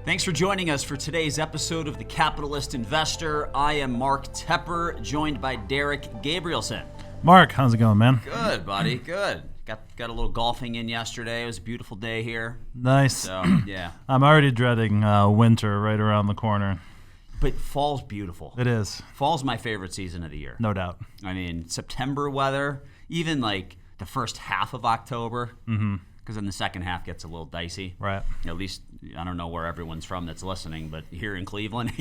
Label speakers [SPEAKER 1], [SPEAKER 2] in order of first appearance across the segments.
[SPEAKER 1] Thanks for joining us for today's episode of The Capitalist Investor. I am Mark Tepper, joined by Derek Gabrielson.
[SPEAKER 2] Mark, how's it going, man?
[SPEAKER 1] Good, buddy. Good. Got a little golfing in yesterday. It was a beautiful day here.
[SPEAKER 2] Nice.
[SPEAKER 1] So, yeah.
[SPEAKER 2] I'm already dreading winter right around the corner.
[SPEAKER 1] But fall's beautiful.
[SPEAKER 2] It is.
[SPEAKER 1] Fall's my favorite season of the year.
[SPEAKER 2] No doubt.
[SPEAKER 1] I mean, September weather, even like the first half of October, because then the second half gets a little dicey.
[SPEAKER 2] Right.
[SPEAKER 1] At least, I don't know where everyone's from that's listening, but here in Cleveland,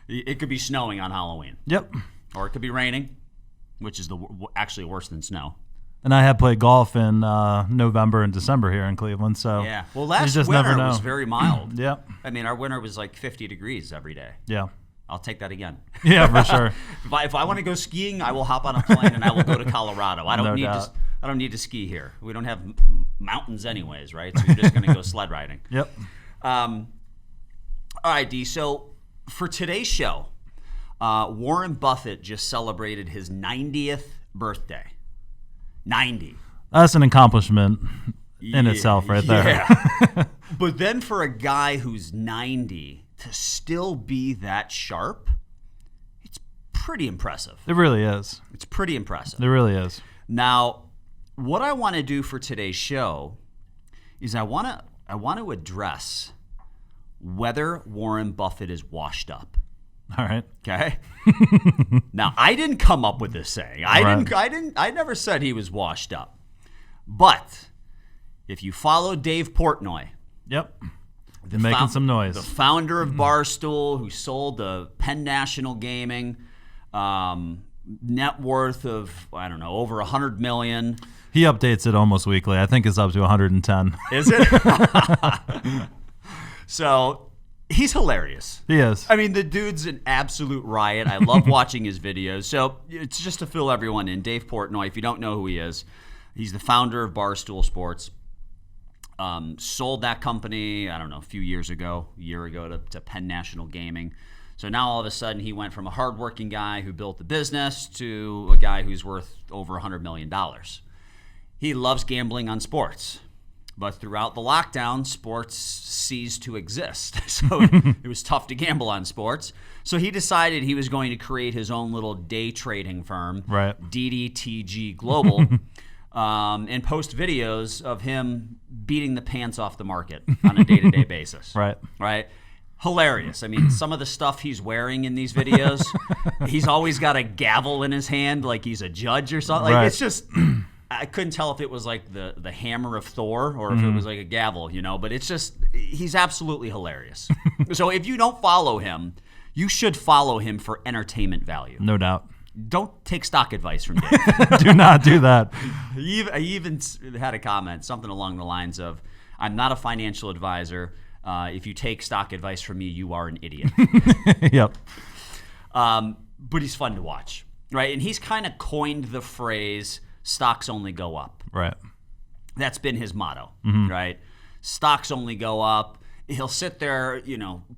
[SPEAKER 1] it could be snowing on Halloween.
[SPEAKER 2] Yep.
[SPEAKER 1] Or it could be raining, which is actually worse than snow.
[SPEAKER 2] And I have played golf in November and December here in Cleveland, so
[SPEAKER 1] yeah. Well, last
[SPEAKER 2] just
[SPEAKER 1] winter
[SPEAKER 2] never know.
[SPEAKER 1] was very mild.
[SPEAKER 2] Yep.
[SPEAKER 1] I mean, our winter was like 50 degrees every day.
[SPEAKER 2] Yeah.
[SPEAKER 1] I'll take that again.
[SPEAKER 2] Yeah, for sure.
[SPEAKER 1] If I want to go skiing, I will hop on a plane and I will go to Colorado. I don't need to ski here. We don't have mountains anyways, right? So you're just going to go sled riding.
[SPEAKER 2] Yep.
[SPEAKER 1] All right, D. So for today's show, Warren Buffett just celebrated his 90th birthday. 90.
[SPEAKER 2] That's an accomplishment in itself right there.
[SPEAKER 1] Yeah. But then for a guy who's 90 to still be that sharp, it's pretty impressive.
[SPEAKER 2] It really is.
[SPEAKER 1] It's pretty impressive.
[SPEAKER 2] It really is.
[SPEAKER 1] Now, what I want to do for today's show is I want to address whether Warren Buffett is washed up.
[SPEAKER 2] All right.
[SPEAKER 1] Okay. Now, I didn't come up with this saying. I never said he was washed up. But if you follow Dave Portnoy,
[SPEAKER 2] yep. Making some noise.
[SPEAKER 1] The founder of Barstool, who sold the Penn National Gaming, net worth of, I don't know, over $100 million.
[SPEAKER 2] He updates it almost weekly. I think it's up to 110.
[SPEAKER 1] Is it? So he's hilarious.
[SPEAKER 2] He is.
[SPEAKER 1] I mean, the dude's an absolute riot. I love watching his videos. So it's just to fill everyone in. Dave Portnoy, if you don't know who he is, he's the founder of Barstool Sports. Sold that company, I don't know, a year ago to Penn National Gaming. So now all of a sudden he went from a hardworking guy who built the business to a guy who's worth over $100 million. He loves gambling on sports. But throughout the lockdown, sports ceased to exist. So it was tough to gamble on sports. So he decided he was going to create his own little day trading firm,
[SPEAKER 2] right.
[SPEAKER 1] DDTG Global, and post videos of him beating the pants off the market on a day-to-day basis. Right? Hilarious. I mean, some of the stuff he's wearing in these videos, he's always got a gavel in his hand like he's a judge or something. Like, it's just... I couldn't tell if it was like the hammer of Thor or if it was like a gavel, but it's just, he's absolutely hilarious. So if you don't follow him, you should follow him for entertainment value.
[SPEAKER 2] No doubt.
[SPEAKER 1] Don't take stock advice from Dave.
[SPEAKER 2] Do not do that.
[SPEAKER 1] I even had a comment, something along the lines of, I'm not a financial advisor. If you take stock advice from me, you are an idiot.
[SPEAKER 2] Yep.
[SPEAKER 1] But he's fun to watch, right? And he's kind of coined the phrase, stocks only go up.
[SPEAKER 2] Right.
[SPEAKER 1] That's been his motto, right? Stocks only go up. He'll sit there,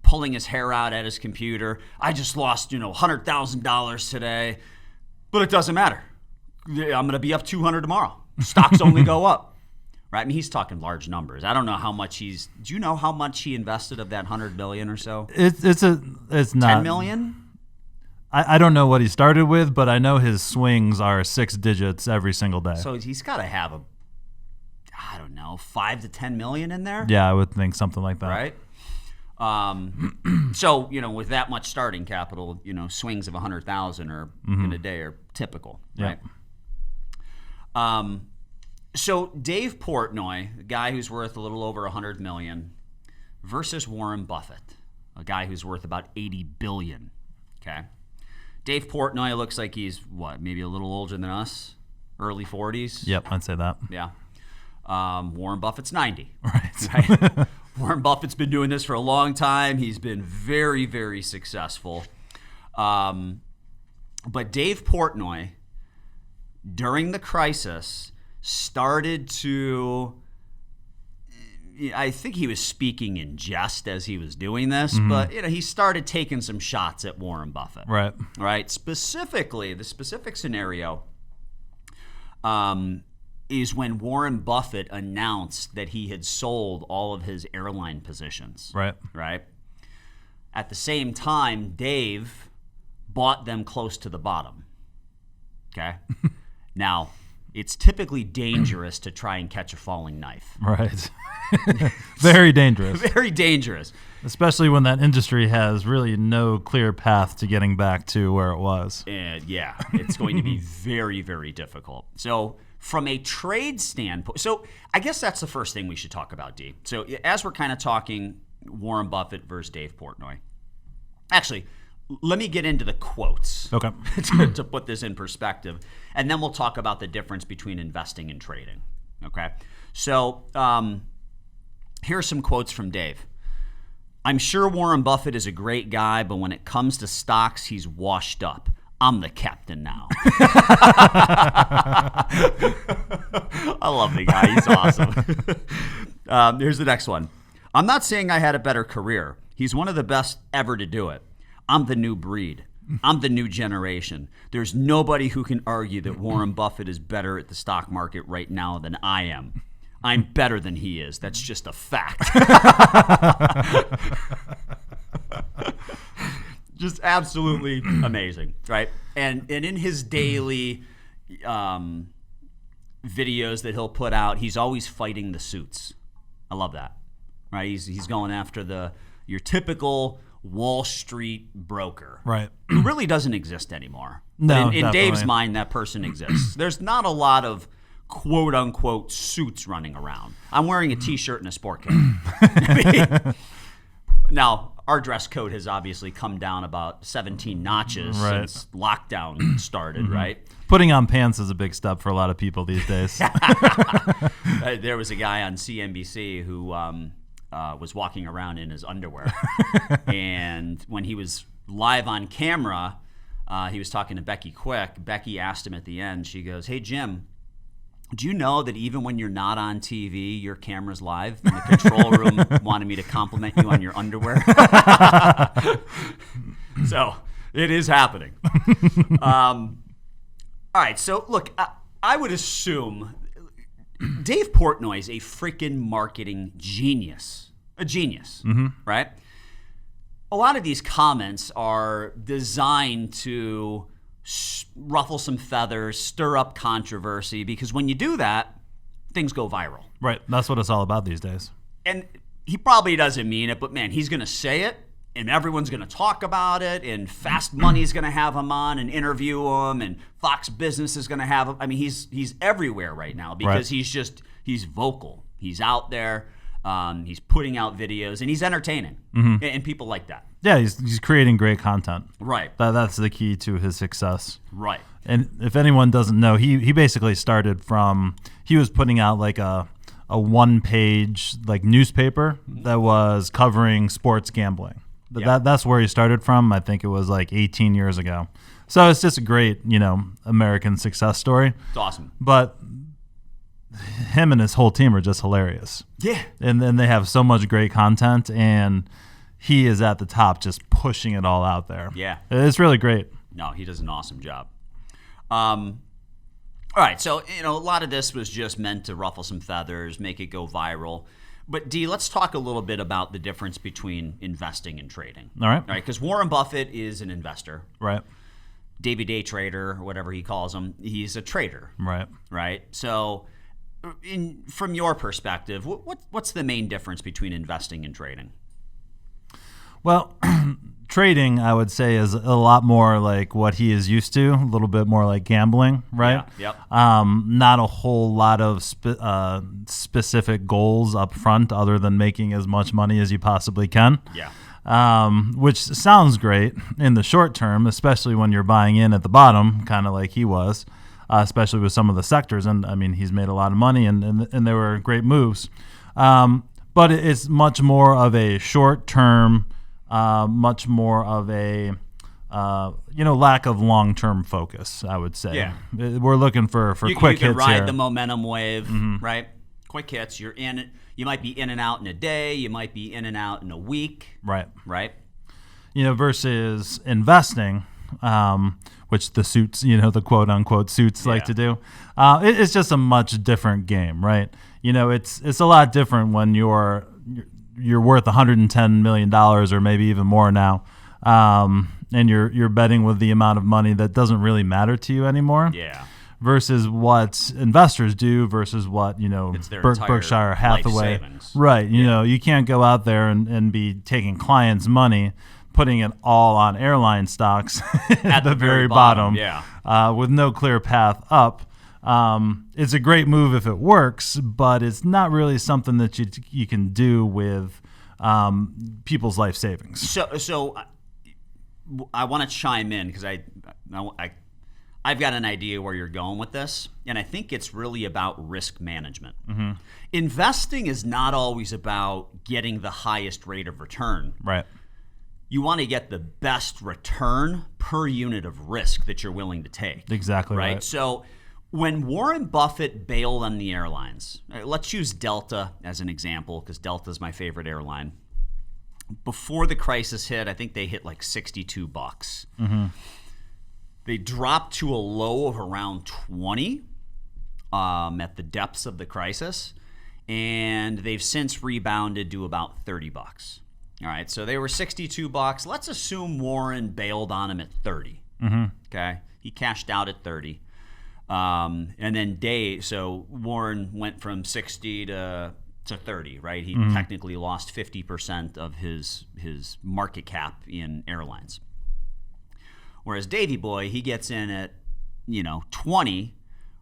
[SPEAKER 1] pulling his hair out at his computer. I just lost, $100,000 today, but it doesn't matter. I'm going to be up 200 tomorrow. Stocks only go up, right? I mean, he's talking large numbers. I don't know how much do you know how much he invested of that 100 million or so?
[SPEAKER 2] It's not
[SPEAKER 1] 10 million?
[SPEAKER 2] I don't know what he started with, but I know his swings are 6 digits every single day.
[SPEAKER 1] So he's got to have 5 to 10 million in there.
[SPEAKER 2] Yeah, I would think something like that.
[SPEAKER 1] Right. So with that much starting capital, swings of 100,000 or in a day are typical, right? So Dave Portnoy, a guy who's worth a little over 100 million, versus Warren Buffett, a guy who's worth about 80 billion. Okay. Dave Portnoy looks like he's, maybe a little older than us, early 40s?
[SPEAKER 2] Yep, I'd say that.
[SPEAKER 1] Yeah. Warren Buffett's 90.
[SPEAKER 2] Right.
[SPEAKER 1] Warren Buffett's been doing this for a long time. He's been very, very successful. But Dave Portnoy, during the crisis, started to... I think he was speaking in jest as he was doing this, but he started taking some shots at Warren Buffett. Right. Specifically, the specific scenario is when Warren Buffett announced that he had sold all of his airline positions.
[SPEAKER 2] Right.
[SPEAKER 1] Right. At the same time, Dave bought them close to the bottom. Okay. Now, it's typically dangerous to try and catch a falling knife.
[SPEAKER 2] Right. Very dangerous.
[SPEAKER 1] Very dangerous.
[SPEAKER 2] Especially when that industry has really no clear path to getting back to where it was.
[SPEAKER 1] And yeah, it's going to be very, very difficult. So from a trade standpoint, so I guess that's the first thing we should talk about, D. So as we're kind of talking Warren Buffett versus Dave Portnoy, actually, let me get into the quotes
[SPEAKER 2] Okay.
[SPEAKER 1] to put this in perspective, and then we'll talk about the difference between investing and trading. Okay? So here are some quotes from Dave. I'm sure Warren Buffett is a great guy, but when it comes to stocks, he's washed up. I'm the captain now. I love the guy. He's awesome. Here's the next one. I'm not saying I had a better career. He's one of the best ever to do it. I'm the new breed. I'm the new generation. There's nobody who can argue that Warren Buffett is better at the stock market right now than I am. I'm better than he is. That's just a fact. Just absolutely amazing, right? And in his daily videos that he'll put out, he's always fighting the suits. I love that, right? He's going after your typical Wall Street broker,
[SPEAKER 2] Right.
[SPEAKER 1] who really doesn't exist anymore.
[SPEAKER 2] No,
[SPEAKER 1] But in
[SPEAKER 2] definitely.
[SPEAKER 1] Dave's mind, that person exists. There's not a lot of quote unquote suits running around. I'm wearing a t-shirt and a sport cap. Now, our dress code has obviously come down about 17 notches
[SPEAKER 2] Right.
[SPEAKER 1] since lockdown started, right?
[SPEAKER 2] Putting on pants is a big step for a lot of people these days.
[SPEAKER 1] There was a guy on CNBC who was walking around in his underwear. And when he was live on camera, he was talking to Becky Quick. Becky asked him at the end, she goes, "Hey, Jim, do you know that even when you're not on TV, your camera's live?" And the control room wanted me to compliment you on your underwear. So it is happening. All right. So look, I would assume Dave Portnoy is a freaking marketing genius. A genius, right? A lot of these comments are designed to ruffle some feathers, stir up controversy, because when you do that, things go viral.
[SPEAKER 2] Right. That's what it's all about these days.
[SPEAKER 1] And he probably doesn't mean it, but man, he's going to say it, and everyone's going to talk about it, and Fast Money's going to have him on and interview him, and Fox Business is going to have him. I mean, he's everywhere right now because he's vocal. He's out there. He's putting out videos, and he's entertaining, and people like that.
[SPEAKER 2] Yeah, he's creating great content.
[SPEAKER 1] Right.
[SPEAKER 2] That's the key to his success.
[SPEAKER 1] Right.
[SPEAKER 2] And if anyone doesn't know, he basically started from, he was putting out like a one-page like newspaper that was covering sports gambling.
[SPEAKER 1] Yeah.
[SPEAKER 2] That's where he started from. I think it was like 18 years ago. So it's just a great, American success story.
[SPEAKER 1] It's awesome.
[SPEAKER 2] But him and his whole team are just hilarious.
[SPEAKER 1] Yeah.
[SPEAKER 2] And then they have so much great content, and he is at the top just pushing it all out there.
[SPEAKER 1] Yeah.
[SPEAKER 2] It's really great.
[SPEAKER 1] No, he does an awesome job. All right, so a lot of this was just meant to ruffle some feathers, make it go viral. But D, let's talk a little bit about the difference between investing and trading.
[SPEAKER 2] All right.
[SPEAKER 1] All right, because Warren Buffett is an investor.
[SPEAKER 2] Right.
[SPEAKER 1] Davey Day Trader, or whatever he calls him, he's a trader.
[SPEAKER 2] Right.
[SPEAKER 1] Right. So, from your perspective, what's the main difference between investing and trading?
[SPEAKER 2] Well, trading, I would say, is a lot more like what he is used to, a little bit more like gambling, right?
[SPEAKER 1] Yeah, yep.
[SPEAKER 2] Not a whole lot of specific goals up front other than making as much money as you possibly can.
[SPEAKER 1] Yeah.
[SPEAKER 2] Which sounds great in the short term, especially when you're buying in at the bottom, kind of like he was, especially with some of the sectors. And, I mean, he's made a lot of money, and they were great moves. But it's much more of a short-term, much more of a lack of long-term focus, I would say.
[SPEAKER 1] Yeah.
[SPEAKER 2] We're looking for quick hits here.
[SPEAKER 1] You can ride the momentum wave, right? Quick hits. You're in. You might be in and out in a day. You might be in and out in a week.
[SPEAKER 2] Right.
[SPEAKER 1] Right.
[SPEAKER 2] Versus investing, which the suits, the quote unquote suits like to do. It's just a much different game, right? It's a lot different when you're worth $110 million or maybe even more now, and you're betting with the amount of money that doesn't really matter to you anymore.
[SPEAKER 1] Yeah.
[SPEAKER 2] Versus what investors do versus what, Berkshire Hathaway. Right. You can't go out there and be taking clients' money, putting it all on airline stocks at the very bottom with no clear path up. It's a great move if it works, but it's not really something that you can do with people's life savings.
[SPEAKER 1] So I want to chime in because I've got an idea where you're going with this, and I think it's really about risk management. Mm-hmm. Investing is not always about getting the highest rate of return.
[SPEAKER 2] Right.
[SPEAKER 1] You want to get the best return per unit of risk that you're willing to take.
[SPEAKER 2] Exactly right.
[SPEAKER 1] So when Warren Buffett bailed on the airlines, let's use Delta as an example because Delta is my favorite airline. Before the crisis hit, I think they hit like $62. Mm-hmm. They dropped to a low of around 20 at the depths of the crisis, and they've since rebounded to about $30. All right, so they were $62. Let's assume Warren bailed on them at 30. Mm-hmm. Okay, he cashed out at 30, and then so Warren went from 60 to 30. Right, he technically lost 50% of his market cap in airlines. Whereas Davey Boy, he gets in at 20,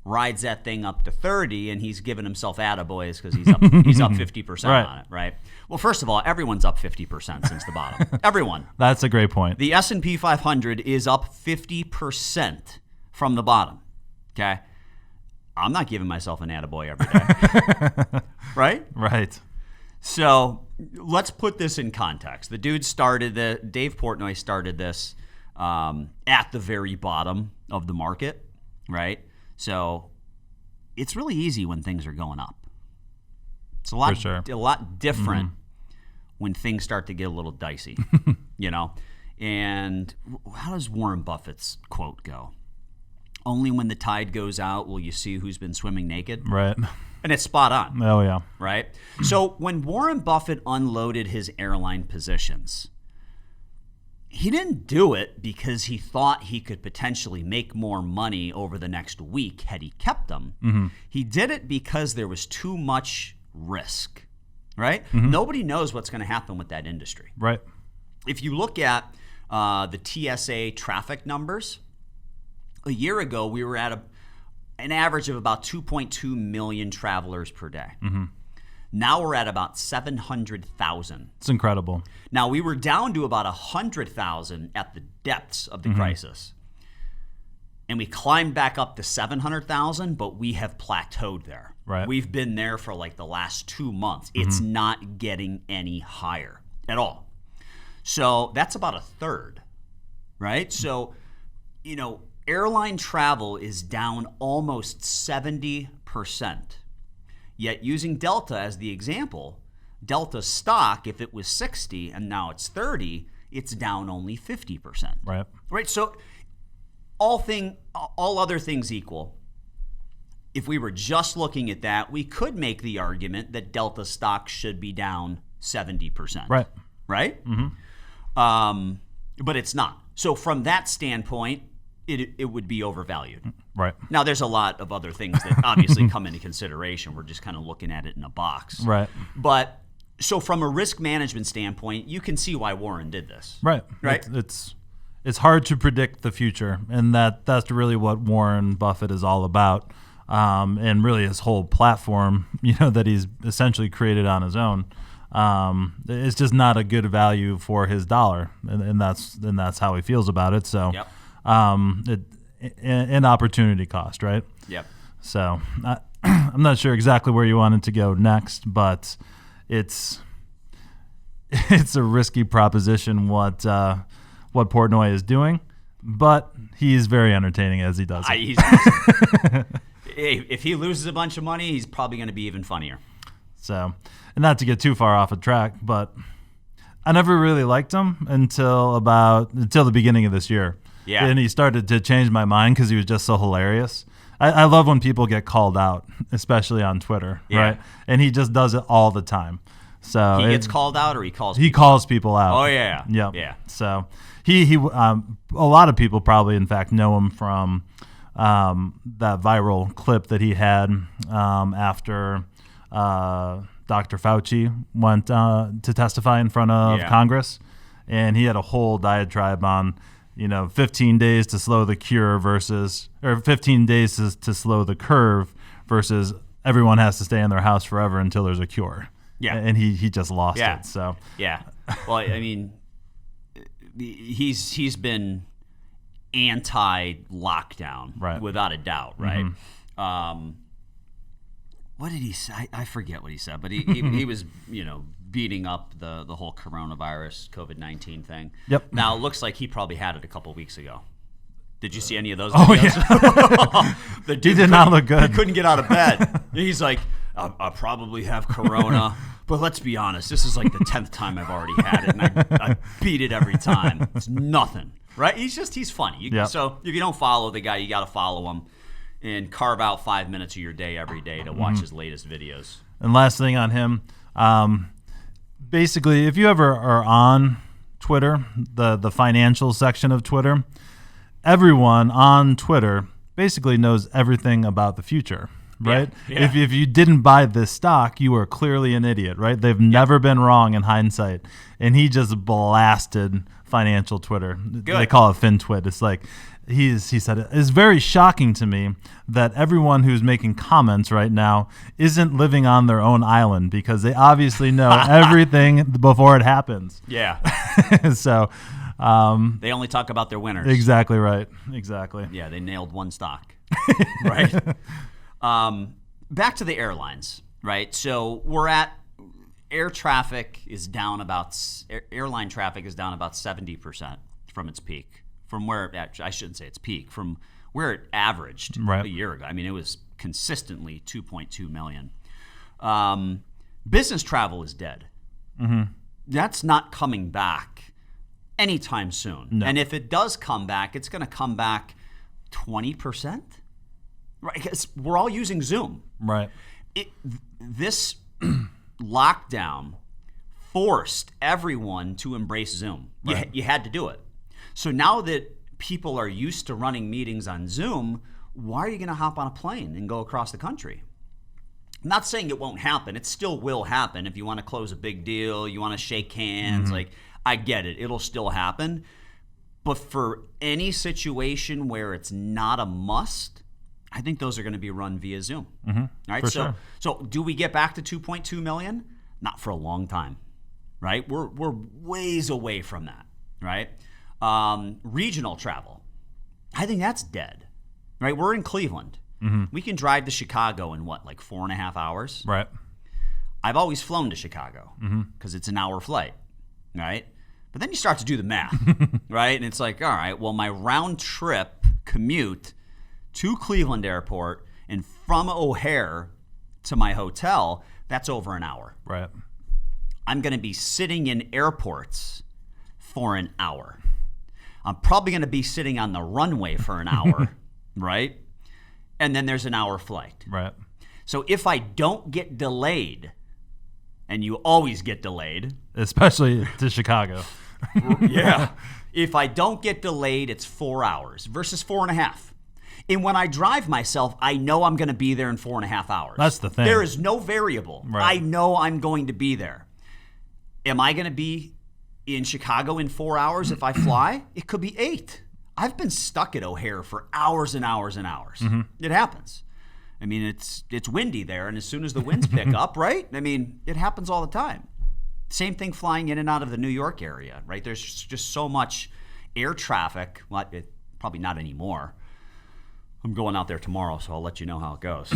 [SPEAKER 1] rides that thing up to 30, and he's giving himself attaboys because he's up 50%
[SPEAKER 2] right.
[SPEAKER 1] on it, right? Well, first of all, everyone's up 50% since the bottom. Everyone.
[SPEAKER 2] That's a great point.
[SPEAKER 1] The S&P 500 is up 50% from the bottom, okay? I'm not giving myself an attaboy every day, right?
[SPEAKER 2] Right.
[SPEAKER 1] So let's put this in context. The dude Dave Portnoy started this at the very bottom of the market, right? So it's really easy when things are going up. It's a lot different when things start to get a little dicey, And how does Warren Buffett's quote go? Only when the tide goes out will you see who's been swimming naked.
[SPEAKER 2] Right.
[SPEAKER 1] And it's spot on.
[SPEAKER 2] Oh, yeah.
[SPEAKER 1] Right? So when Warren Buffett unloaded his airline positions, he didn't do it because he thought he could potentially make more money over the next week had he kept them. Mm-hmm. He did it because there was too much risk, right? Mm-hmm. Nobody knows what's going to happen with that industry.
[SPEAKER 2] Right.
[SPEAKER 1] If you look at the TSA traffic numbers, a year ago we were at an average of about 2.2 million travelers per day. Mm-hmm. Now we're at about 700,000.
[SPEAKER 2] It's incredible.
[SPEAKER 1] Now, we were down to about 100,000 at the depths of the crisis. And we climbed back up to 700,000, but we have plateaued there.
[SPEAKER 2] Right.
[SPEAKER 1] We've been there for like the last 2 months. It's not getting any higher at all. So that's about a third, right? So, airline travel is down almost 70%. Yet using Delta as the example, Delta stock, if it was 60 and now it's 30, it's down only 50%.
[SPEAKER 2] Right.
[SPEAKER 1] Right. So all other things equal, if we were just looking at that, we could make the argument that Delta stock should be down 70%.
[SPEAKER 2] Right.
[SPEAKER 1] Right? Mm-hmm. But it's not. So from that standpoint, it would be overvalued.
[SPEAKER 2] Right.
[SPEAKER 1] Now, there's a lot of other things that obviously come into consideration. We're just kind of looking at it in a box.
[SPEAKER 2] Right.
[SPEAKER 1] But so from a risk management standpoint, you can see why Warren did this.
[SPEAKER 2] Right.
[SPEAKER 1] Right.
[SPEAKER 2] It's hard to predict the future, and that's really what Warren Buffett is all about, and really his whole platform, that he's essentially created on his own. It's just not a good value for his dollar, and that's how he feels about it. So.
[SPEAKER 1] Yep.
[SPEAKER 2] An opportunity cost, right?
[SPEAKER 1] Yep.
[SPEAKER 2] So I'm not sure exactly where you wanted to go next, but it's a risky proposition what Portnoy is doing, but he's very entertaining as he does it.
[SPEAKER 1] If he loses a bunch of money, he's probably going to be even funnier.
[SPEAKER 2] So, and not to get too far off of track, but I never really liked him until the beginning of this year.
[SPEAKER 1] Yeah.
[SPEAKER 2] And he started to change my mind because he was just so hilarious. I love when people get called out, especially on Twitter, right? And he just does it all the time. So
[SPEAKER 1] he gets called out, or he calls.
[SPEAKER 2] He calls people out.
[SPEAKER 1] Oh yeah,
[SPEAKER 2] yep.
[SPEAKER 1] Yeah.
[SPEAKER 2] So he a lot of people probably, in fact, know him from that viral clip that he had after Dr. Fauci went to testify in front of Congress, and he had a whole diatribe on 15 days to slow the cure versus, or 15 days to slow the curve versus everyone has to stay in their house forever until there's a cure.
[SPEAKER 1] Yeah.
[SPEAKER 2] And he just lost it. So
[SPEAKER 1] yeah. Well, I mean, he's been anti-lockdown,
[SPEAKER 2] right,
[SPEAKER 1] without a doubt, right? Mm-hmm. What did he say? I forget what he said, but he was beating up the whole coronavirus COVID-19 thing.
[SPEAKER 2] Yep.
[SPEAKER 1] Now it looks like he probably had it a couple weeks ago. Did you see any of those
[SPEAKER 2] videos?
[SPEAKER 1] Oh yeah.
[SPEAKER 2] He did not look good.
[SPEAKER 1] He couldn't get out of bed. He's like, I probably have corona, but let's be honest, this is like the 10th time I've already had it, and I beat it every time. It's nothing, right? He's funny. So if you don't follow the guy, you got to follow him and carve out 5 minutes of your day every day to watch his latest videos.
[SPEAKER 2] And last thing on him, basically, if you ever are on Twitter, the financial section of Twitter, everyone on Twitter basically knows everything about the future, right?
[SPEAKER 1] Yeah.
[SPEAKER 2] If you didn't buy this stock, you are clearly an idiot, right? They've never been wrong in hindsight. And he just blasted financial Twitter.
[SPEAKER 1] Good.
[SPEAKER 2] They call it FinTwit. It's like, he said, it's very shocking to me that everyone who's making comments right now isn't living on their own island, because they obviously know everything before it happens.
[SPEAKER 1] Yeah.
[SPEAKER 2] So
[SPEAKER 1] they only talk about their winners.
[SPEAKER 2] Exactly right. Exactly.
[SPEAKER 1] Yeah, they nailed one stock. Right. Back to the airlines, right? So we're at airline traffic is down about 70% from its peak. From where I shouldn't say its peak, from where it averaged a year ago. I mean, it was consistently 2.2 million. Business travel is dead. Mm-hmm. That's not coming back anytime soon.
[SPEAKER 2] No.
[SPEAKER 1] And if it does come back, it's going to come back 20%. Right? Because we're all using Zoom.
[SPEAKER 2] Right.
[SPEAKER 1] This lockdown forced everyone to embrace Zoom.
[SPEAKER 2] Right.
[SPEAKER 1] You had to do it. So now that people are used to running meetings on Zoom, why are you going to hop on a plane and go across the country? I'm not saying it won't happen. It still will happen. If you want to close a big deal, you want to shake hands, like, I get it. It'll still happen. But for any situation where it's not a must, I think those are going to be run via Zoom. Mm-hmm. All right.
[SPEAKER 2] For sure.
[SPEAKER 1] So do we get back to 2.2 million? Not for a long time, right? We're ways away from that, right? Regional travel, I think that's dead, right? We're in Cleveland. Mm-hmm. We can drive to Chicago in like 4.5 hours.
[SPEAKER 2] Right.
[SPEAKER 1] I've always flown to Chicago because it's an hour flight, right? But then you start to do the math, right? And it's like, all right, well, my round trip commute to Cleveland Airport and from O'Hare to my hotel, that's over an hour.
[SPEAKER 2] Right.
[SPEAKER 1] I'm going to be sitting in airports for an hour. I'm probably going to be sitting on the runway for an hour, right? And then there's an hour flight.
[SPEAKER 2] Right.
[SPEAKER 1] So if I don't get delayed, and you always get delayed.
[SPEAKER 2] Especially to Chicago.
[SPEAKER 1] Yeah. If I don't get delayed, it's 4 hours versus 4.5. And when I drive myself, I know I'm going to be there in 4.5 hours.
[SPEAKER 2] That's the thing.
[SPEAKER 1] There is no variable.
[SPEAKER 2] Right.
[SPEAKER 1] I know I'm going to be there. Am I going to be in Chicago in 4 hours if I fly? It could be 8. I've been stuck at O'Hare for hours and hours and hours. Mm-hmm. It happens. I mean, it's windy there, and as soon as the winds pick up, right? I mean, it happens all the time. Same thing flying in and out of the New York area, right? There's just so much air traffic. Well, probably not anymore. I'm going out there tomorrow, so I'll let you know how it goes.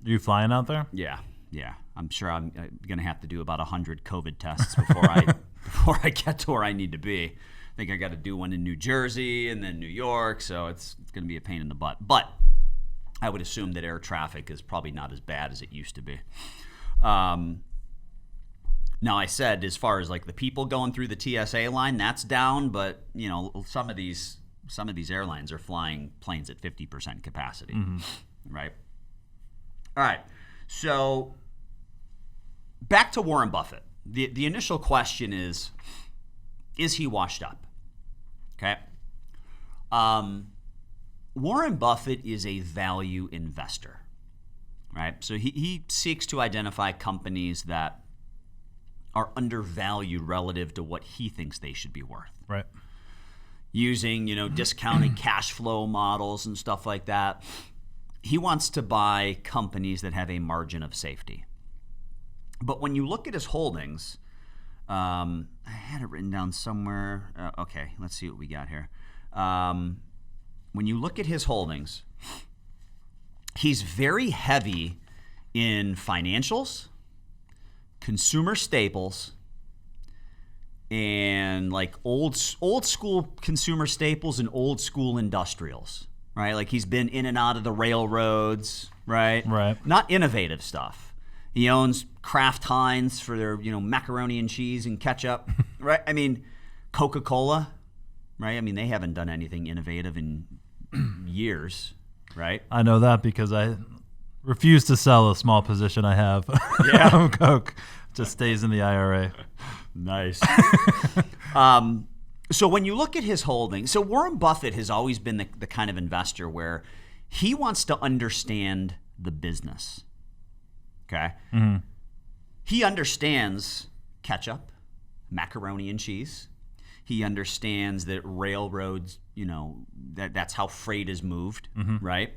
[SPEAKER 2] You flying out there?
[SPEAKER 1] Yeah. I'm sure I'm going to have to do about 100 COVID tests before I get to where I need to be. I think I got to do one in New Jersey and then New York, so it's going to be a pain in the butt. But I would assume that air traffic is probably not as bad as it used to be. Now, I said as far as like the people going through the TSA line, that's down, but you know, some of these some of these airlines are flying planes at 50% capacity, right? All right. So back to Warren Buffett. The initial question is he washed up? Okay. Warren Buffett is a value investor, right? So he seeks to identify companies that are undervalued relative to what he thinks they should be worth.
[SPEAKER 2] Right.
[SPEAKER 1] Using, discounted cash flow models and stuff like that. He wants to buy companies that have a margin of safety. But when you look at his holdings, I had it written down somewhere. Okay, let's see what we got here. When you look at his holdings, he's very heavy in financials, consumer staples, and like old school consumer staples and old school industrials, right? Like he's been in and out of the railroads, right?
[SPEAKER 2] Right.
[SPEAKER 1] Not innovative stuff. He owns Kraft Heinz for their, macaroni and cheese and ketchup, right? I mean, Coca-Cola, right? I mean, they haven't done anything innovative in years, right?
[SPEAKER 2] I know that because I refuse to sell a small position I have.
[SPEAKER 1] Yeah.
[SPEAKER 2] of Coke. Just stays in the IRA.
[SPEAKER 1] Nice. So when you look at his holdings, so Warren Buffett has always been the kind of investor where he wants to understand the business. Okay?
[SPEAKER 2] Mm-hmm.
[SPEAKER 1] He understands ketchup, macaroni and cheese. He understands that railroads, that's how freight is moved, right?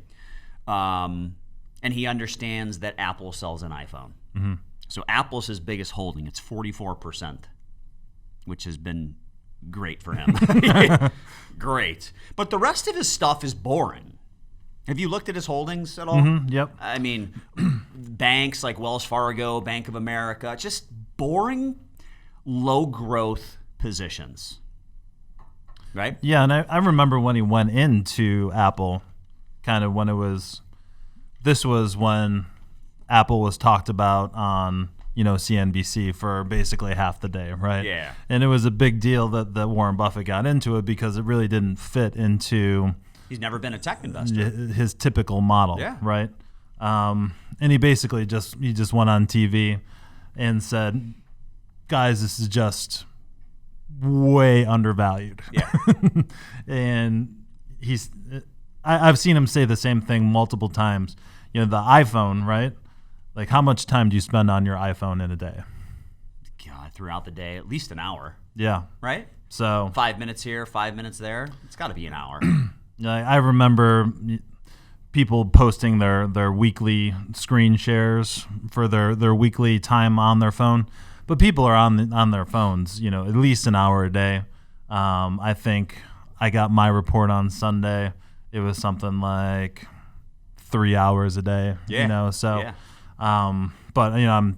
[SPEAKER 1] And he understands that Apple sells an iPhone.
[SPEAKER 2] Mm-hmm.
[SPEAKER 1] So Apple's his biggest holding. It's 44%, which has been great for him. Great. But the rest of his stuff is boring. Have you looked at his holdings at all?
[SPEAKER 2] Mm-hmm. Yep.
[SPEAKER 1] I mean, banks like Wells Fargo, Bank of America, just boring, low-growth positions, right?
[SPEAKER 2] Yeah, and I remember when he went into Apple, kind of when this was when Apple was talked about on, CNBC for basically half the day, right?
[SPEAKER 1] Yeah.
[SPEAKER 2] And it was a big deal that Warren Buffett got into it because it really didn't fit into
[SPEAKER 1] He's never been a tech investor.
[SPEAKER 2] his typical model,
[SPEAKER 1] Yeah.
[SPEAKER 2] right? And he basically just went on TV and said, guys, this is just way undervalued.
[SPEAKER 1] Yeah.
[SPEAKER 2] And I've seen him say the same thing multiple times. The iPhone, right? Like, how much time do you spend on your iPhone in a day?
[SPEAKER 1] God, throughout the day, at least an hour,
[SPEAKER 2] Yeah.
[SPEAKER 1] right?
[SPEAKER 2] So
[SPEAKER 1] 5 minutes here, 5 minutes there. It's got to be an hour.
[SPEAKER 2] I remember people posting their weekly screen shares for their weekly time on their phone. But people are on their phones, at least an hour a day. I think I got my report on Sunday. It was something like 3 hours a day.
[SPEAKER 1] Yeah.
[SPEAKER 2] So, but I'm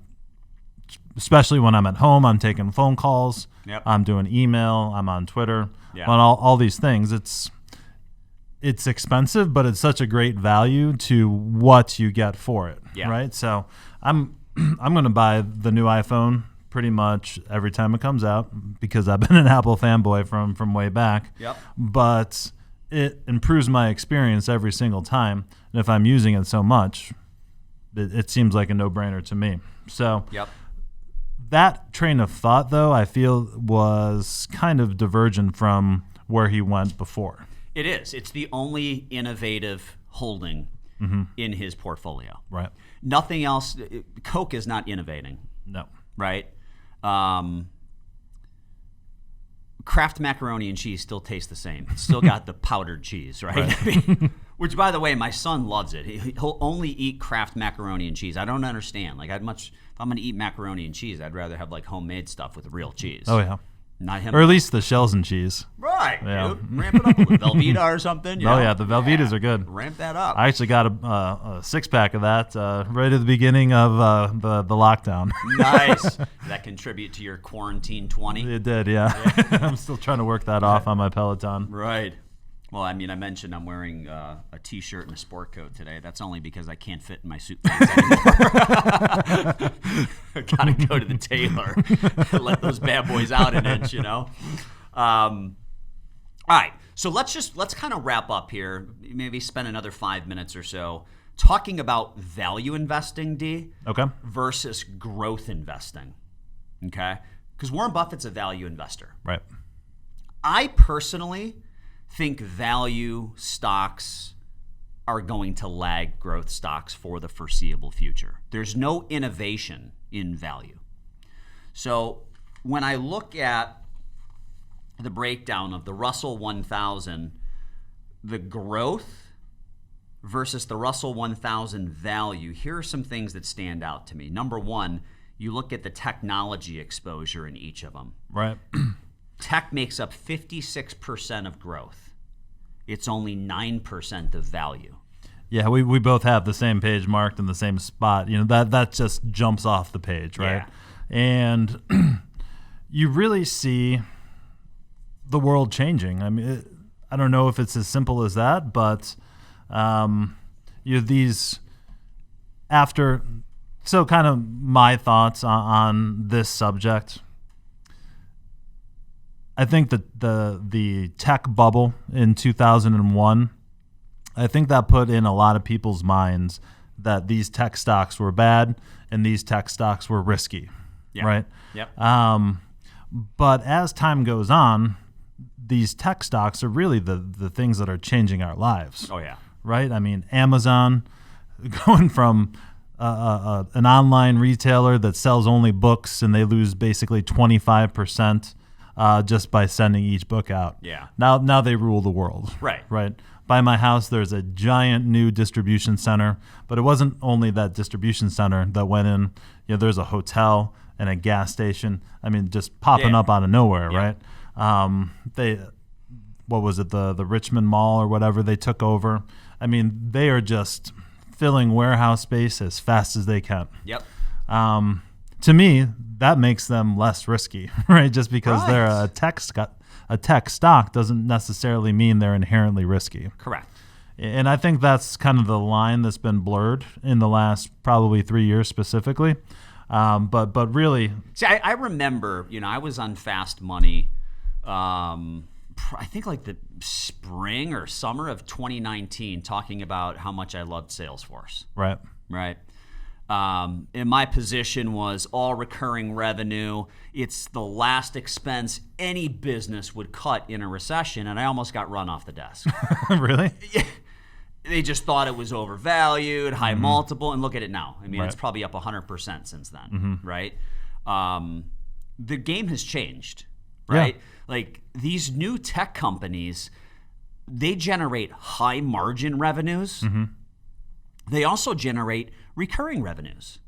[SPEAKER 2] especially when I'm at home, I'm taking phone calls.
[SPEAKER 1] Yep.
[SPEAKER 2] I'm doing email. I'm on Twitter.
[SPEAKER 1] Yeah.
[SPEAKER 2] On all these things. It's expensive, but it's such a great value to what you get for it.
[SPEAKER 1] Yeah.
[SPEAKER 2] Right. So I'm going to buy the new iPhone pretty much every time it comes out because I've been an Apple fanboy from way back.
[SPEAKER 1] Yep.
[SPEAKER 2] But it improves my experience every single time. And if I'm using it so much, it seems like a no-brainer to me. So
[SPEAKER 1] Yep.
[SPEAKER 2] that train of thought, though, I feel was kind of divergent from where he went before.
[SPEAKER 1] It is. It's the only innovative holding in his portfolio.
[SPEAKER 2] Right.
[SPEAKER 1] Nothing else. Coke is not innovating,
[SPEAKER 2] No.
[SPEAKER 1] right? Kraft macaroni and cheese still tastes the same. It's still got the powdered cheese, right? I mean, which, by the way, my son loves it. He'll only eat Kraft macaroni and cheese. I don't understand. Like, if I'm going to eat macaroni and cheese, I'd rather have like homemade stuff with real cheese.
[SPEAKER 2] Oh, yeah.
[SPEAKER 1] Not him.
[SPEAKER 2] Or at least the shells and cheese.
[SPEAKER 1] Right.
[SPEAKER 2] Yeah.
[SPEAKER 1] Dude. Ramp it up with Velveeta or something. You know?
[SPEAKER 2] Yeah, the Velveetas are good.
[SPEAKER 1] Ramp that up.
[SPEAKER 2] I actually got a six-pack of that right at the beginning of the lockdown.
[SPEAKER 1] Nice. Did that contribute to your quarantine 20?
[SPEAKER 2] It did, yeah. I'm still trying to work that off on my Peloton.
[SPEAKER 1] Right. Well, I mean, I mentioned I'm wearing a T-shirt and a sport coat today. That's only because I can't fit in my suit pants anymore. I gotta go to the tailor and let those bad boys out an inch, All right. So let's kind of wrap up here. Maybe spend another 5 minutes or so talking about value investing, D,
[SPEAKER 2] Okay.
[SPEAKER 1] versus growth investing. Okay? Because Warren Buffett's a value investor.
[SPEAKER 2] Right.
[SPEAKER 1] I personally think value stocks are going to lag growth stocks for the foreseeable future. There's no innovation in value. So when I look at the breakdown of the Russell 1000, the growth versus the Russell 1000 value, here are some things that stand out to me. Number one, you look at the technology exposure in each of them.
[SPEAKER 2] Right.
[SPEAKER 1] Tech makes up 56% of growth. It's only 9% of value.
[SPEAKER 2] Yeah, we both have the same page marked in the same spot. That just jumps off the page, right?
[SPEAKER 1] Yeah.
[SPEAKER 2] And you really see the world changing. I mean, I don't know if it's as simple as that, but these after. So, kind of my thoughts on this subject. I think that the tech bubble in 2001, I think that put in a lot of people's minds that these tech stocks were bad and these tech stocks were risky, right?
[SPEAKER 1] Yep.
[SPEAKER 2] But as time goes on, these tech stocks are really the things that are changing our lives.
[SPEAKER 1] Oh, yeah.
[SPEAKER 2] Right? I mean, Amazon going from an online retailer that sells only books and they lose basically 25% just by sending each book out.
[SPEAKER 1] Yeah.
[SPEAKER 2] Now they rule the world.
[SPEAKER 1] Right.
[SPEAKER 2] Right. By my house, there's a giant new distribution center, but it wasn't only that distribution center that went in. There's a hotel and a gas station. I mean, just popping up out of nowhere, right? What was it, the Richmond Mall or whatever they took over? I mean, they are just filling warehouse space as fast as they can.
[SPEAKER 1] Yep.
[SPEAKER 2] To me, that makes them less risky, right? Just because they're a tech stock doesn't necessarily mean they're inherently risky.
[SPEAKER 1] Correct.
[SPEAKER 2] And I think that's kind of the line that's been blurred in the last probably 3 years specifically. But really,
[SPEAKER 1] see, I remember, I was on Fast Money. I think like the spring or summer of 2019, talking about how much I loved Salesforce.
[SPEAKER 2] Right.
[SPEAKER 1] And my position was all recurring revenue. It's the last expense any business would cut in a recession, and I almost got run off the desk.
[SPEAKER 2] Really?
[SPEAKER 1] Yeah. They just thought it was overvalued, high multiple, and look at it now. I mean, it's probably up 100% since then, right? The game has changed, right?
[SPEAKER 2] Yeah.
[SPEAKER 1] Like these new tech companies, they generate high margin revenues. They also generate recurring revenues.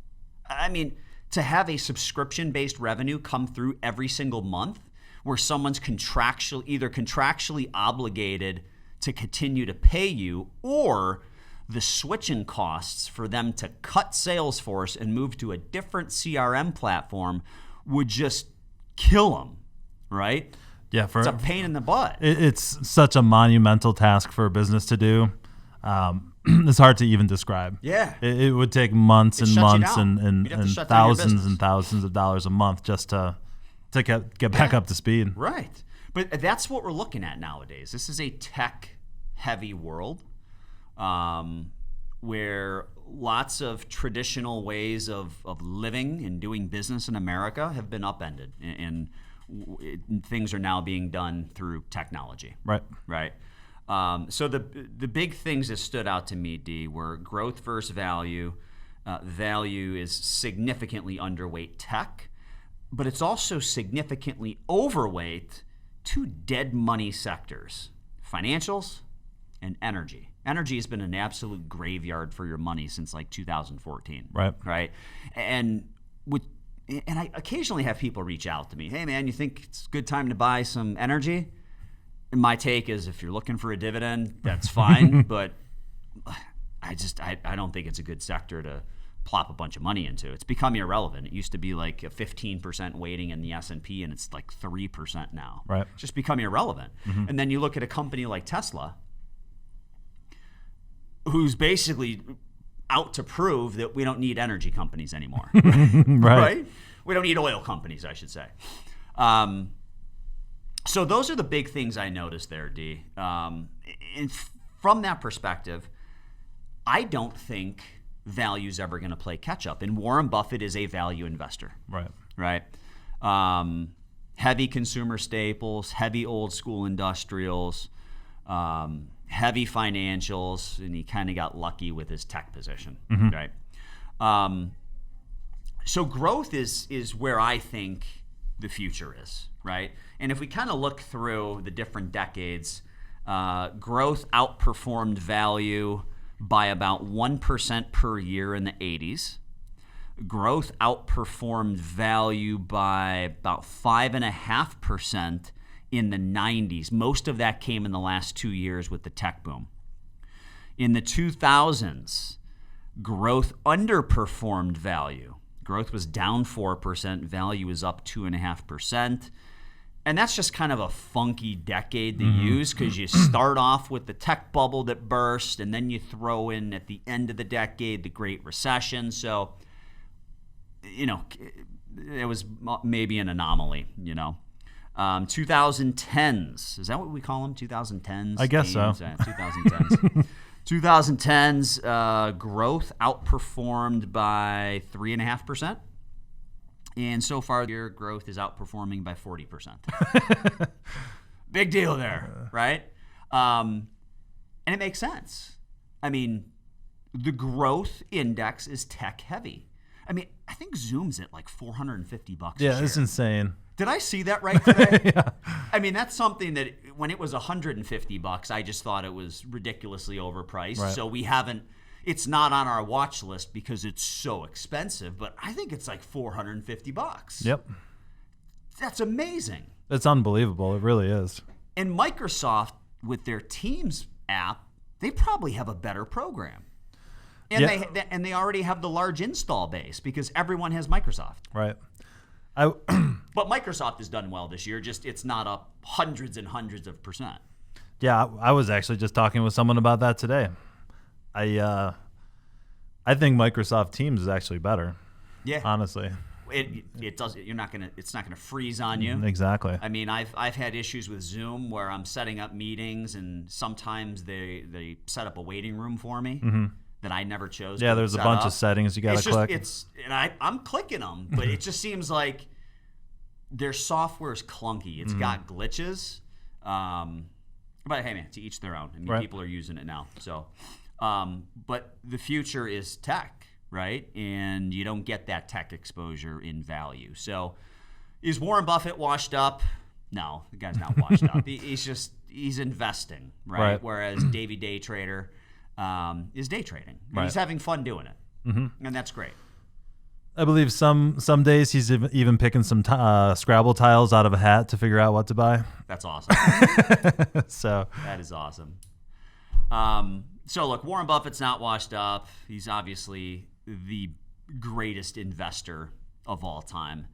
[SPEAKER 1] I mean, to have a subscription-based revenue come through every single month where someone's either contractually obligated to continue to pay you, or the switching costs for them to cut Salesforce and move to a different CRM platform would just kill them, right?
[SPEAKER 2] Yeah,
[SPEAKER 1] it's a pain in the butt.
[SPEAKER 2] It's such a monumental task for a business to do. It's hard to even describe.
[SPEAKER 1] Yeah.
[SPEAKER 2] It would take months and months and thousands and thousands of dollars a month just to get back up to speed.
[SPEAKER 1] Right. But that's what we're looking at nowadays. This is a tech-heavy world where lots of traditional ways of living and doing business in America have been upended, and things are now being done through technology.
[SPEAKER 2] Right.
[SPEAKER 1] So the big things that stood out to me, D, were growth versus value. Value is significantly underweight tech, but it's also significantly overweight two dead money sectors: financials and energy. Energy has been an absolute graveyard for your money since like 2014. Right. And I occasionally have people reach out to me. Hey man, you think it's a good time to buy some energy? And my take is, if you're looking for a dividend, that's fine. But I don't think it's a good sector to plop a bunch of money into. It's become irrelevant. It used to be like a 15% weighting in the S&P, and it's like 3% now.
[SPEAKER 2] Right.
[SPEAKER 1] It's just become irrelevant. And then you look at a company like Tesla, who's basically out to prove that we don't need energy companies anymore. Right? We don't need oil companies, I should say. So those are the big things I noticed there, D. And from that perspective, I don't think value's ever going to play catch up. And Warren Buffett is a value investor. Right. Heavy consumer staples, heavy old school industrials, heavy financials, and he kind of got lucky with his tech position. Right. So growth is where I think the future is. Right. And if we kind of look through the different decades, growth outperformed value by about 1% per year in the 80s. Growth outperformed value by about 5.5% in the 90s. Most of that came in the last 2 years with the tech boom. In the 2000s, growth underperformed value. Growth was down 4%, value is up 2.5%. And that's just kind of a funky decade to use because you start off with the tech bubble that burst, and then you throw in at the end of the decade the Great Recession. So, it was maybe an anomaly, 2010s. Is that what we call them? 2010s?
[SPEAKER 2] I guess so.
[SPEAKER 1] 2010s. 2010s, growth outperformed by 3.5%. And so far, your growth is outperforming by 40%. Big deal there, right? And it makes sense. I mean, the growth index is tech heavy. I mean, I think Zoom's at like $450 a share.
[SPEAKER 2] Yeah, it's insane.
[SPEAKER 1] Did I see that right today?
[SPEAKER 2] Yeah.
[SPEAKER 1] I mean, that's something that when it was $150, I just thought it was ridiculously overpriced.
[SPEAKER 2] Right.
[SPEAKER 1] So it's not on our watch list because it's so expensive, but I think it's like $450.
[SPEAKER 2] Yep.
[SPEAKER 1] That's amazing.
[SPEAKER 2] It's unbelievable. It really is.
[SPEAKER 1] And Microsoft, with their Teams app, they probably have a better program. And they already have the large install base because everyone has Microsoft.
[SPEAKER 2] Right.
[SPEAKER 1] But Microsoft has done well this year. Just it's not up hundreds and hundreds of percent.
[SPEAKER 2] Yeah, I was actually just talking with someone about that today. I think Microsoft Teams is actually better.
[SPEAKER 1] Yeah,
[SPEAKER 2] honestly,
[SPEAKER 1] it does. It's not gonna freeze on you.
[SPEAKER 2] Exactly.
[SPEAKER 1] I mean, I've had issues with Zoom where I'm setting up meetings and sometimes they set up a waiting room for me that I never chose.
[SPEAKER 2] Yeah, there's a bunch of settings you gotta click.
[SPEAKER 1] I'm clicking them, but it just seems like their software is clunky. It's got glitches. But hey, man, to each their own. I mean, people are using it now, so. But the future is tech, right? And you don't get that tech exposure in value. So is Warren Buffett washed up? No, the guy's not washed up. He's investing, right? Whereas Davey Day Trader is day trading. And he's having fun doing it. And that's great.
[SPEAKER 2] I believe some days he's even picking some Scrabble tiles out of a hat to figure out what to buy.
[SPEAKER 1] That's awesome.
[SPEAKER 2] So
[SPEAKER 1] that is awesome. So look, Warren Buffett's not washed up. He's obviously the greatest investor of all time.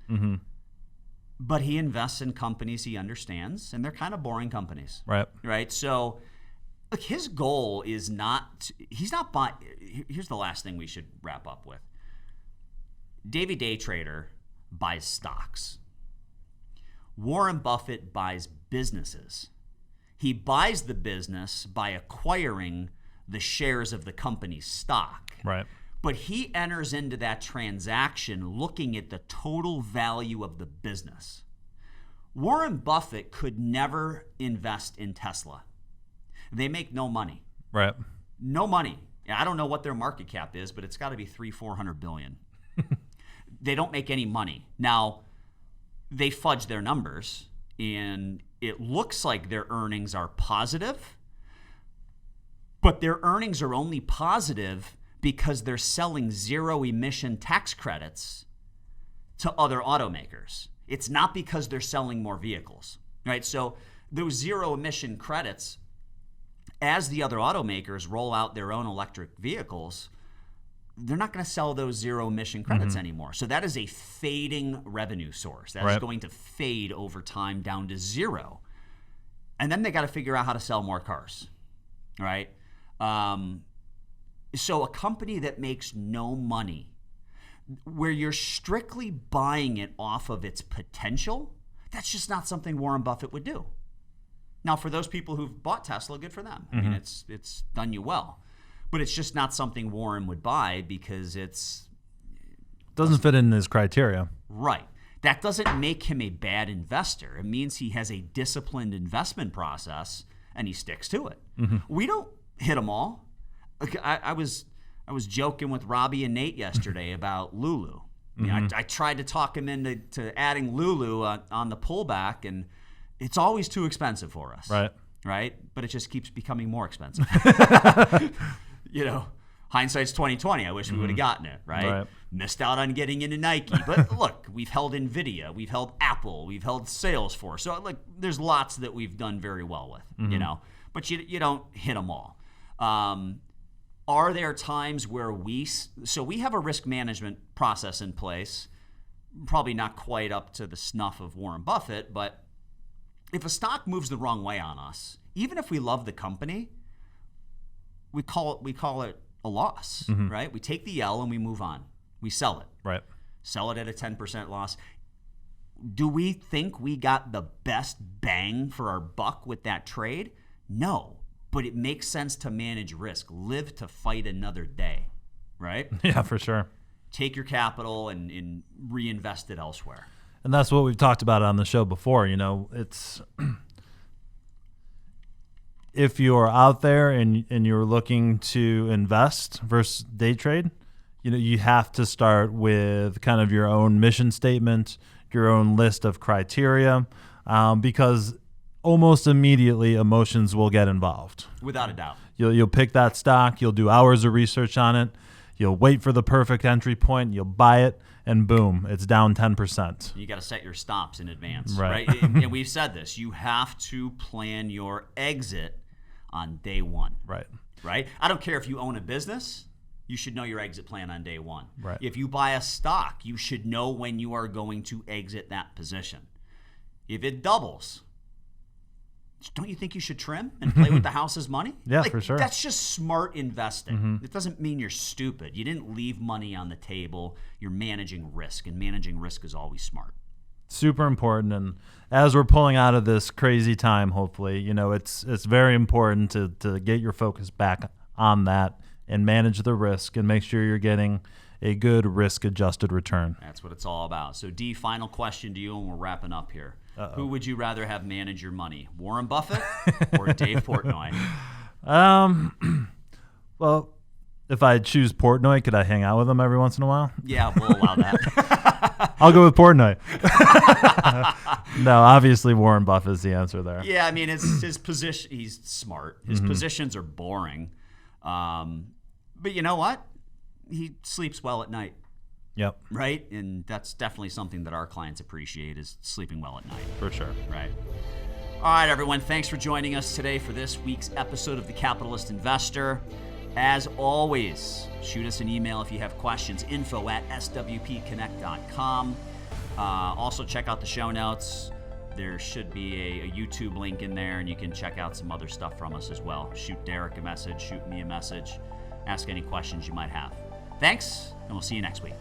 [SPEAKER 1] But he invests in companies he understands, and they're kind of boring companies. Right? So look, his goal is he's not buying. Here's the last thing we should wrap up with. Davey Day Trader buys stocks. Warren Buffett buys businesses. He buys the business by acquiring the shares of the company's stock. But he enters into that transaction looking at the total value of the business. Warren Buffett could never invest in Tesla. They make no money. No money. I don't know what their market cap is, but it's got to be $300-400 billion. They don't make any money. Now, they fudge their numbers, and it looks like their earnings are positive, but their earnings are only positive because they're selling zero-emission tax credits to other automakers. It's not because they're selling more vehicles, right? So those zero-emission credits, as the other automakers roll out their own electric vehicles, they're not going to sell those zero-emission credits anymore. So that is a fading revenue source. That is going to fade over time down to zero. And then they got to figure out how to sell more cars, right? So a company that makes no money, where you're strictly buying it off of its potential, That's just not something Warren Buffett would do. Now, for those people who've bought Tesla, good for them. I mean, it's done you well. But it's just not something Warren would buy because
[SPEAKER 2] doesn't fit in his criteria.
[SPEAKER 1] Right. That doesn't make him a bad investor. It means he has a disciplined investment process and he sticks to it. We don't hit them all. I was joking with Robbie and Nate yesterday about Lulu. I tried to talk him into adding Lulu on the pullback, and it's always too expensive for us. Right? But it just keeps becoming more expensive. Hindsight's 20/20. I wish we would have gotten it, right? Missed out on getting into Nike. But look, we've held NVIDIA, we've held Apple, we've held Salesforce. So there's lots that we've done very well with, But you don't hit them all. Are there times where we have a risk management process in place, probably not quite up to the snuff of Warren Buffett, but if a stock moves the wrong way on us, even if we love the company, we call it a loss, right? We take the L and we move on. We sell it.
[SPEAKER 2] Right.
[SPEAKER 1] Sell it at a 10% loss. Do we think we got the best bang for our buck with that trade? No. But it makes sense to manage risk. Live to fight another day, right?
[SPEAKER 2] Yeah, for sure.
[SPEAKER 1] Take your capital and reinvest it elsewhere.
[SPEAKER 2] And that's what we've talked about on the show before. It's if you're out there and you're looking to invest versus day trade, you have to start with kind of your own mission statement, your own list of criteria, because almost immediately emotions will get involved.
[SPEAKER 1] Without a doubt.
[SPEAKER 2] You'll pick that stock, you'll do hours of research on it, you'll wait for the perfect entry point, you'll buy it, and boom, it's down 10%.
[SPEAKER 1] You got to set your stops in advance,
[SPEAKER 2] right?
[SPEAKER 1] And we've said this, you have to plan your exit on day one. Right? I don't care if you own a business, you should know your exit plan on day one.
[SPEAKER 2] Right.
[SPEAKER 1] If you buy a stock, you should know when you are going to exit that position. If it doubles, don't you think you should trim and play with the house's money?
[SPEAKER 2] Yeah, for sure.
[SPEAKER 1] That's just smart investing. It doesn't mean you're stupid. You didn't leave money on the table. You're managing risk, and managing risk is always smart.
[SPEAKER 2] Super important. And as we're pulling out of this crazy time, hopefully, it's very important to get your focus back on that and manage the risk and make sure you're getting a good risk-adjusted return.
[SPEAKER 1] That's what it's all about. So, D, final question to you, and we're wrapping up here. Who would you rather have manage your money, Warren Buffett or Dave Portnoy?
[SPEAKER 2] Well, if I choose Portnoy, could I hang out with him every once in a while?
[SPEAKER 1] Yeah, we'll allow that.
[SPEAKER 2] I'll go with Portnoy. No, obviously Warren Buffett's the answer there.
[SPEAKER 1] Yeah, I mean, it's his position. He's smart. His positions are boring. But you know what? He sleeps well at night.
[SPEAKER 2] Yep.
[SPEAKER 1] Right? And that's definitely something that our clients appreciate, is sleeping well at night.
[SPEAKER 2] For sure.
[SPEAKER 1] Right. All right, everyone. Thanks for joining us today for this week's episode of The Capitalist Investor. As always, shoot us an email if you have questions, info@swpconnect.com. Also, check out the show notes. There should be a YouTube link in there, and you can check out some other stuff from us as well. Shoot Derek a message, shoot me a message, ask any questions you might have. Thanks, and we'll see you next week.